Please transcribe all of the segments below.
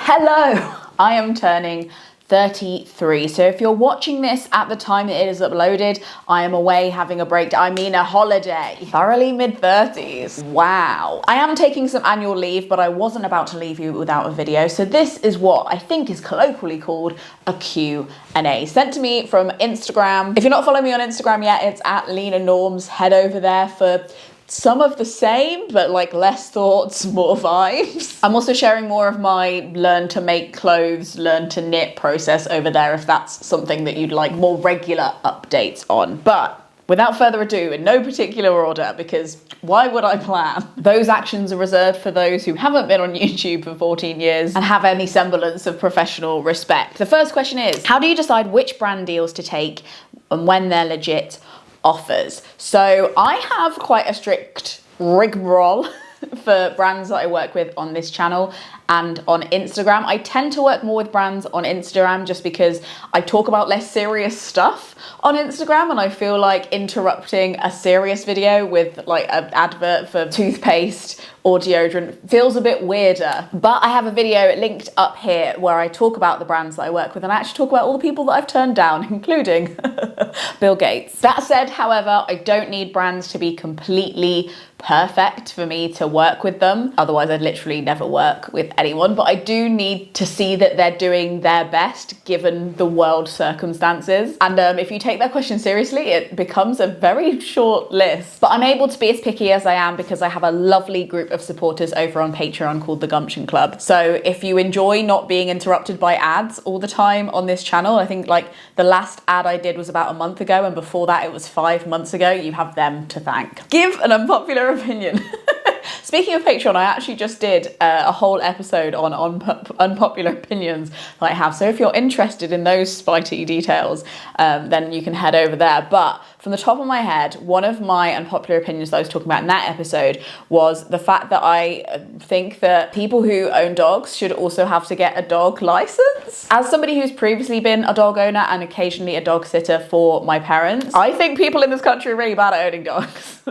Hello, I am turning 33. So if you're watching this at the time it is uploaded, I am away having a break. I mean a holiday. Thoroughly mid-30s. Wow. I am taking some annual leave, but I wasn't about to leave you without a video. So this is what I think is colloquially called a Q&A, sent to me from Instagram. If you're not following me on Instagram yet, it's at Lena Norms. Head over there for some of the same, but like less thoughts, more vibes. I'm also sharing more of my learn to make clothes, learn to knit process over there if that's something that you'd like more regular updates on. But without further ado, in no particular order, because why would I plan? Those actions are reserved for those who haven't been on YouTube for 14 years and have any semblance of professional respect. The first question is, how do you decide which brand deals to take and when they're legit offers? So I have quite a strict rigmarole for brands that I work with on this channel and on Instagram. I tend to work more with brands on Instagram just because I talk about less serious stuff on Instagram, and I feel like interrupting a serious video with like an advert for toothpaste or deodorant feels a bit weirder. But I have a video linked up here where I talk about the brands that I work with, and I actually talk about all the people that I've turned down, including Bill Gates. That said, however, I don't need brands to be completely perfect for me to work with them. Otherwise, I'd literally never work with anyone. But I do need to see that they're doing their best given the world circumstances. And if you take that question seriously, it becomes a very short list. But I'm able to be as picky as I am because I have a lovely group of supporters over on Patreon called the Gumption Club. So if you enjoy not being interrupted by ads all the time on this channel, I think like the last ad I did was about a month ago, and before that it was 5 months ago, you have them to thank. Give an unpopular opinion. Speaking of Patreon, I actually just did a whole episode on unpopular opinions that I have. So if you're interested in those spicy details, then you can head over there. But from the top of my head, one of my unpopular opinions that I was talking about in that episode was the fact that I think that people who own dogs should also have to get a dog license. As somebody who's previously been a dog owner and occasionally a dog sitter for my parents, I think people in this country are really bad at owning dogs.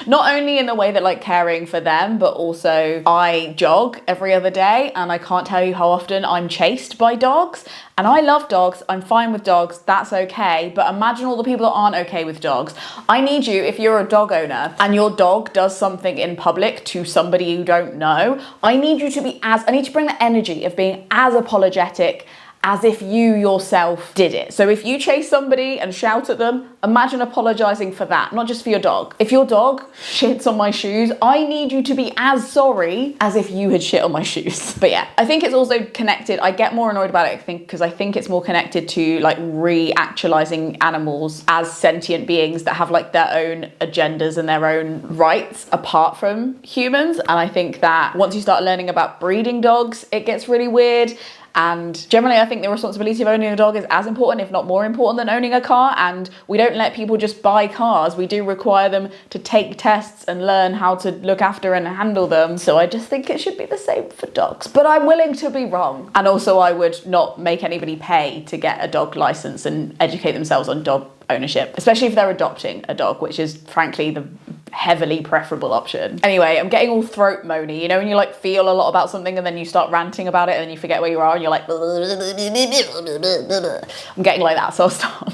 Not only in the way that like caring for them, but also I jog every other day and I can't tell you how often I'm chased by dogs. And I love dogs, I'm fine with dogs, that's okay. But imagine all the people that aren't okay with dogs. I need you, if you're a dog owner and your dog does something in public to somebody you don't know, I need you to be I need to bring the energy of being as apologetic as if you yourself did it. So if you chase somebody and shout at them, imagine apologizing for that, not just for your dog. If your dog shits on my shoes, I need you to be as sorry as if you had shit on my shoes. But yeah, I think it's also connected. I get more annoyed about it, because I think it's more connected to like re-actualizing animals as sentient beings that have like their own agendas and their own rights apart from humans. And I think that once you start learning about breeding dogs, it gets really weird. And generally, I think the responsibility of owning a dog is as important, if not more important, than owning a car. And we don't let people just buy cars. We do require them to take tests and learn how to look after and handle them. So I just think it should be the same for dogs. But I'm willing to be wrong. And also, I would not make anybody pay to get a dog license and educate themselves on dog ownership, especially if they're adopting a dog, which is frankly the heavily preferable option. Anyway, I'm getting all throat moany, you know, when you like feel a lot about something and then you start ranting about it and then you forget where you are and you're like, I'm getting like that, so I'll stop.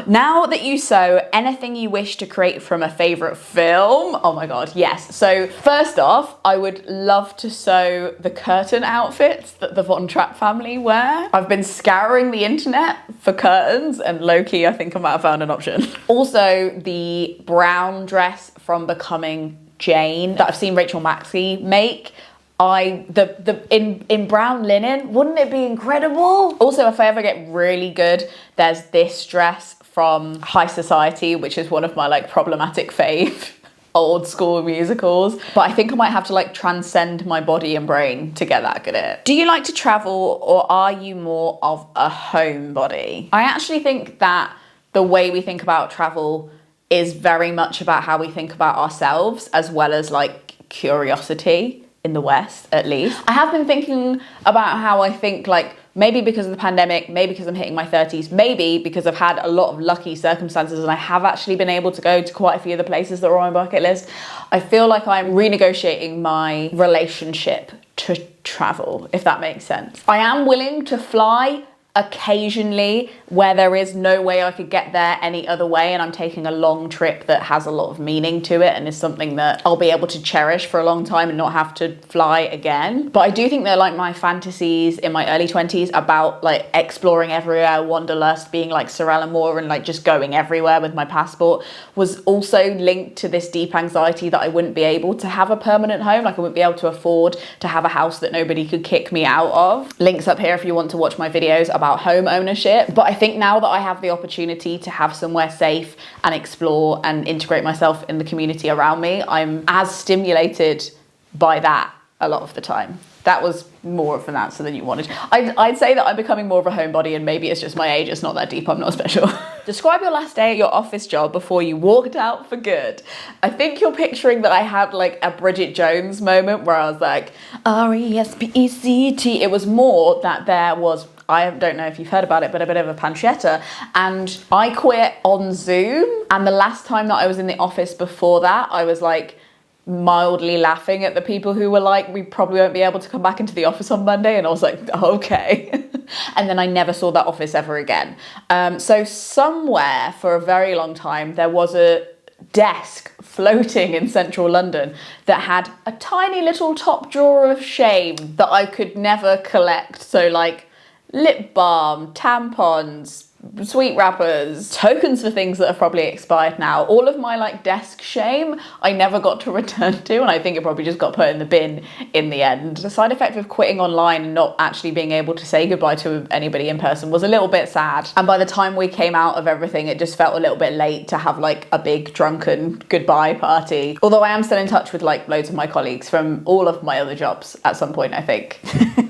Now that you sew, anything you wish to create from a favorite film? Oh my God, yes. So first off, I would love to sew the curtain outfits that the Von Trapp family wear. I've been scouring the internet for curtains and low-key, I think I might have found an option. Also, the brown dress from Becoming Jane that I've seen Rachel Maxey make. In brown linen, wouldn't it be incredible? Also, if I ever get really good, there's this dress from High Society, which is one of my like problematic fave old school musicals. But I think I might have to like transcend my body and brain to get that good at it. Do you like to travel, or are you more of a homebody? I actually think that the way we think about travel is very much about how we think about ourselves, as well as like curiosity. In the West, at least. I have been thinking about how I think like maybe because of the pandemic, maybe because I'm hitting my 30s, maybe because I've had a lot of lucky circumstances and I have actually been able to go to quite a few of the places that are on my bucket list. I feel like I'm renegotiating my relationship to travel, if that makes sense. I am willing to fly occasionally where there is no way I could get there any other way, and I'm taking a long trip that has a lot of meaning to it and is something that I'll be able to cherish for a long time and not have to fly again. But I do think that like my fantasies in my early 20s about like exploring everywhere, wanderlust, being like Sir Alan Moore and like just going everywhere with my passport was also linked to this deep anxiety that I wouldn't be able to have a permanent home. Like I wouldn't be able to afford to have a house that nobody could kick me out of. Links up here if you want to watch my videos about home ownership. But I think now that I have the opportunity to have somewhere safe and explore and integrate myself in the community around me, I'm as stimulated by that a lot of the time. That was more of an answer than you wanted. I'd say that I'm becoming more of a homebody, and maybe it's just my age. It's not that deep. I'm not special. Describe your last day at your office job before you walked out for good. I think you're picturing that I had like a Bridget Jones moment where I was like, R-E-S-P-E-C-T. It was more that there was, I don't know if you've heard about it, but a bit of a pancetta. And I quit on Zoom. And the last time that I was in the office before that, I was like, mildly laughing at the people who were like, we probably won't be able to come back into the office on Monday. And I was like, okay. And then I never saw that office ever again. So somewhere for a very long time, there was a desk floating in central London that had a tiny little top drawer of shame that I could never collect. So like lip balm, tampons, sweet wrappers, tokens for things that have probably expired now. All of my like desk shame I never got to return to, and I think it probably just got put in the bin in the end. The side effect of quitting online and not actually being able to say goodbye to anybody in person was a little bit sad, and by the time we came out of everything it just felt a little bit late to have like a big drunken goodbye party. Although I am still in touch with like loads of my colleagues from all of my other jobs at some point, I think.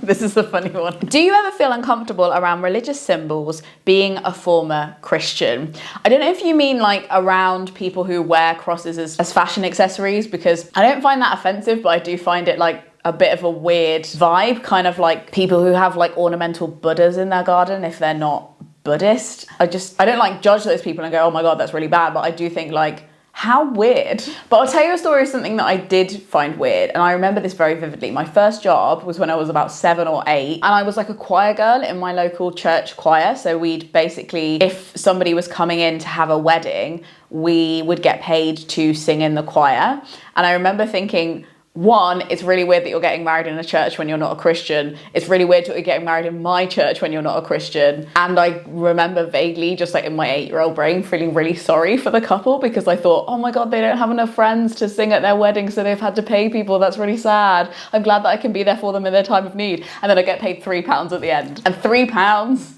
This is a funny one. Do you ever feel uncomfortable around religious symbols being a former Christian? I don't know if you mean like around people who wear crosses as fashion accessories, because I don't find that offensive, but I do find it like a bit of a weird vibe, kind of like people who have like ornamental Buddhas in their garden if they're not Buddhist. I don't like judge those people and go, oh my God, that's really bad. But I do think like, how weird. But I'll tell you a story of something that I did find weird, and I remember this very vividly. My first job was when I was about 7 or 8, and I was like a choir girl in my local church choir. So we'd basically, if somebody was coming in to have a wedding, we would get paid to sing in the choir. And I remember thinking, one, it's really weird that you're getting married in a church when you're not a Christian. It's really weird that you're getting married in my church when you're not a Christian. And I remember vaguely, just like in my 8-year-old brain, feeling really sorry for the couple, because I thought, oh my God, they don't have enough friends to sing at their wedding, so they've had to pay people. That's really sad. I'm glad that I can be there for them in their time of need. And then I get paid £3 at the end. And £3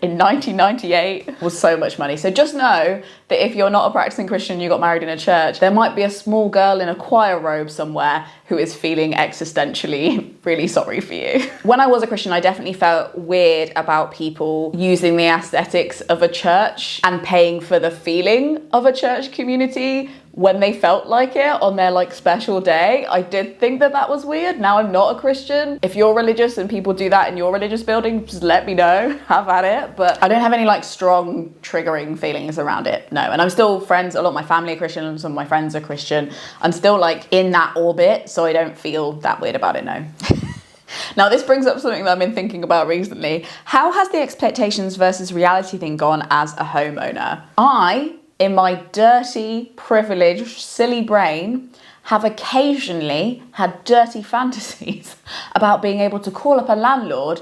in 1998 was so much money. So just know that if you're not a practicing Christian and you got married in a church, there might be a small girl in a choir robe somewhere who is feeling existentially really sorry for you. When I was a Christian, I definitely felt weird about people using the aesthetics of a church and paying for the feeling of a church community when they felt like it on their like special day. I did think that that was weird. Now I'm not a Christian. If you're religious and people do that in your religious building, just let me know, have at it. But I don't have any like strong triggering feelings around it, no. And I'm still friends, a lot of my family are Christian and some of my friends are Christian. I'm still like in that orbit, so I don't feel that weird about it, no. Now, this brings up something that I've been thinking about recently. How has the expectations versus reality thing gone as a homeowner? I, in my dirty, privileged, silly brain, have occasionally had dirty fantasies about being able to call up a landlord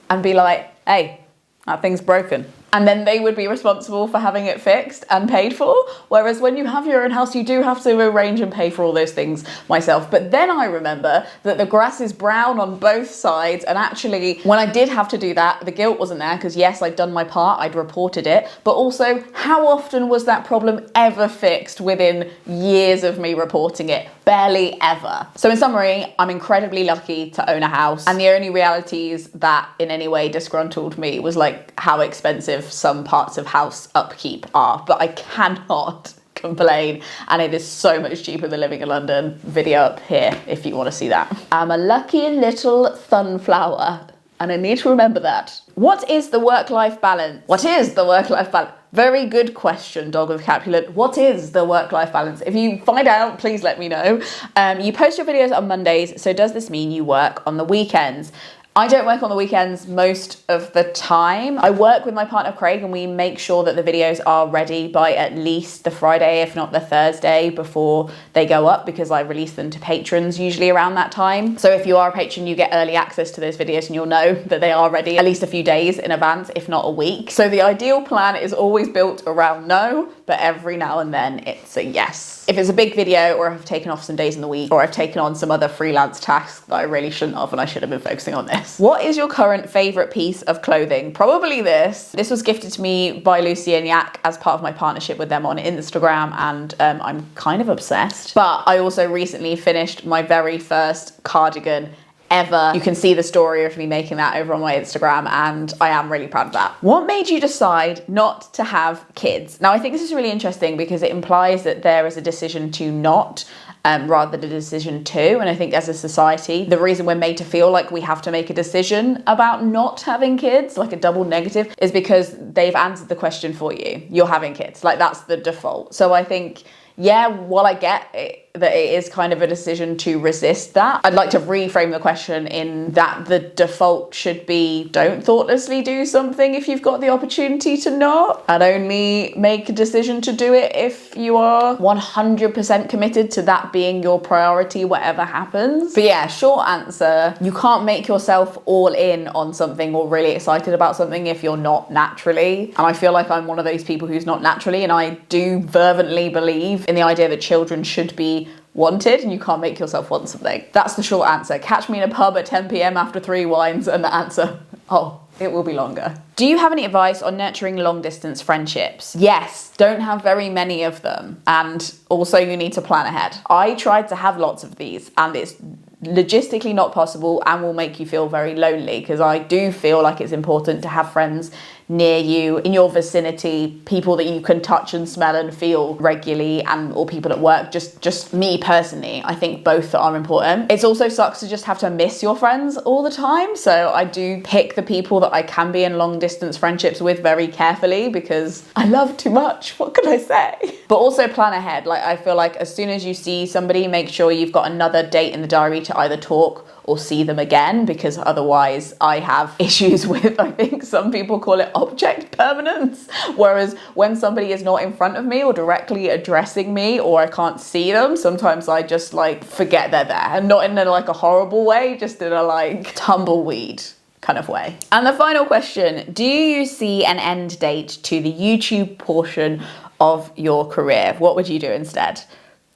and be like, hey, that thing's broken. And then they would be responsible for having it fixed and paid for. Whereas when you have your own house, you do have to arrange and pay for all those things myself. But then I remember that the grass is brown on both sides. And actually, when I did have to do that, the guilt wasn't there, because yes, I'd done my part, I'd reported it. But also, how often was that problem ever fixed within years of me reporting it? Barely ever. So in summary, I'm incredibly lucky to own a house. And the only realities that in any way disgruntled me was like how expensive some parts of house upkeep are. But I cannot complain, and it is so much cheaper than living in London. Video up here if you want to see that. I'm a lucky little sunflower. and I need to remember that. What is the work-life balance? What is the work-life balance? Very good question, Dog with Capulet. What is the work-life balance? If you find out, please let me know. You post your videos on Mondays, so does this mean you work on the weekends? I don't work on the weekends most of the time. I work with my partner Craig and we make sure that the videos are ready by at least the Friday, if not the Thursday before they go up, because I release them to patrons usually around that time. So if you are a patron, you get early access to those videos and you'll know that they are ready at least a few days in advance, if not a week. So the ideal plan is always built around no, but every now and then it's a yes. If it's a big video, or I've taken off some days in the week, or I've taken on some other freelance tasks that I really shouldn't have and I should have been focusing on this. What is your current favorite piece of clothing? Probably this. This was gifted to me by Lucy and Yak as part of my partnership with them on Instagram, and I'm kind of obsessed. But I also recently finished my very first cardigan ever. You can see the story of me making that over on my Instagram, and I am really proud of that. What made you decide not to have kids? Now, I think this is really interesting because it implies that there is a decision to not rather than a decision to. And I think as a society, the reason we're made to feel like we have to make a decision about not having kids, like a double negative, is because they've answered the question for you. You're having kids. Like, that's the default. So I think, yeah, while I get it, that it is kind of a decision to resist that, I'd like to reframe the question in that the default should be, don't thoughtlessly do something if you've got the opportunity to not, and only make a decision to do it if you are 100% committed to that being your priority, whatever happens. But yeah, short answer, you can't make yourself all in on something or really excited about something if you're not naturally. And I feel like I'm one of those people who's not naturally, and I do fervently believe in the idea that children should be wanted, and you can't make yourself want something. That's the short answer. Catch me in a pub at 10 p.m. after 3 wines, and the answer, oh, it will be longer. Do you have any advice on nurturing long distance friendships? Yes, don't have very many of them, and also you need to plan ahead. I tried to have lots of these, and it's logistically not possible and will make you feel very lonely, because I do feel like it's important to have friends near you, in your vicinity, people that you can touch and smell and feel regularly, and or people at work. Just me personally, I think both are important. It also sucks to just have to miss your friends all the time, so I do pick the people that I can be in long distance friendships with very carefully, because I love too much, what can I say? But also plan ahead. Like, I feel like as soon as you see somebody, make sure you've got another date in the diary to either talk or see them again, because otherwise I have issues with, I think some people call it object permanence, whereas when somebody is not in front of me or directly addressing me, or I can't see them, sometimes I just like forget they're there, and not in a like a horrible way, just in a like tumbleweed kind of way. And the final question, do you see an end date to the YouTube portion of your career? What would you do instead?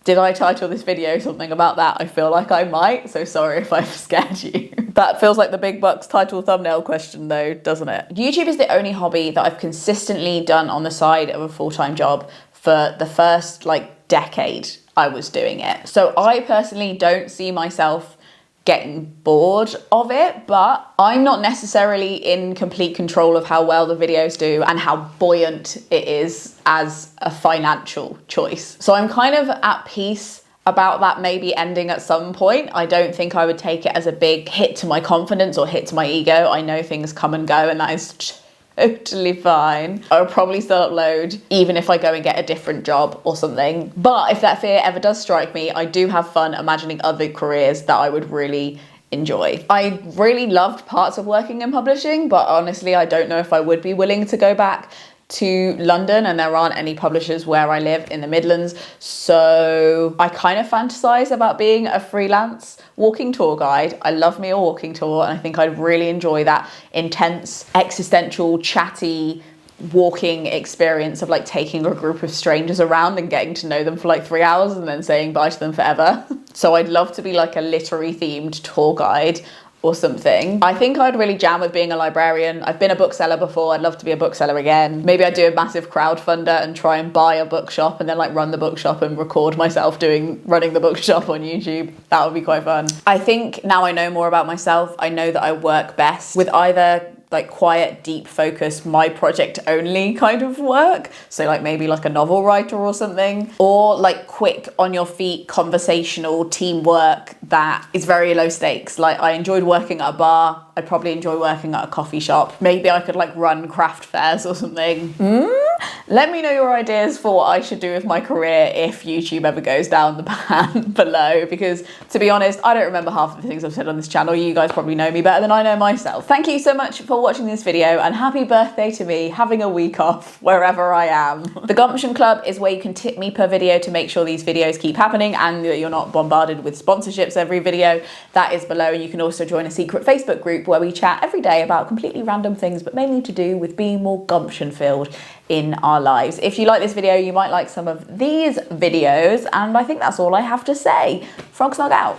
Did I title this video something about that? I feel like I might, so sorry if I've scared you. That feels like the big bucks title thumbnail question though, doesn't it? YouTube is the only hobby that I've consistently done on the side of a full-time job for the first like decade I was doing it. So I personally don't see myself getting bored of it, but I'm not necessarily in complete control of how well the videos do and how buoyant it is as a financial choice. So I'm kind of at peace about that maybe ending at some point. I don't think I would take it as a big hit to my confidence or hit to my ego. I know things come and go, and that is totally fine. I'll probably still upload even if I go and get a different job or something. But if that fear ever does strike me, I do have fun imagining other careers that I would really enjoy. I really loved parts of working in publishing, but honestly, I don't know if I would be willing to go back to London, and there aren't any publishers where I live in the Midlands. So I kind of fantasize about being a freelance walking tour guide. I love me a walking tour, and I think I'd really enjoy that intense, existential, chatty walking experience of like taking a group of strangers around and getting to know them for like 3 hours and then saying bye to them forever. So I'd love to be like a literary themed tour guide or something. I think I'd really jam with being a librarian. I've been a bookseller before. I'd love to be a bookseller again. Maybe I'd do a massive crowdfunder and try and buy a bookshop and then like run the bookshop and record myself running the bookshop on YouTube. That would be quite fun. I think now I know more about myself, I know that I work best with either like quiet, deep focus, my project only kind of work. So like maybe like a novel writer or something, or like quick on your feet, conversational teamwork that is very low stakes. Like I enjoyed working at a bar I'd probably enjoy working at a coffee shop. Maybe I could like run craft fairs or something. Let me know your ideas for what I should do with my career if YouTube ever goes down the pan below, because to be honest, I don't remember half of the things I've said on this channel. You guys probably know me better than I know myself. Thank you so much for watching this video, and happy birthday to me having a week off wherever I am. The Gumption Club is where you can tip me per video to make sure these videos keep happening and that you're not bombarded with sponsorships every video. That is below. You can also join a secret Facebook group where we chat every day about completely random things, but mainly to do with being more gumption filled in our lives. If you like this video, you might like some of these videos, and I think that's all I have to say. Frog Snog out.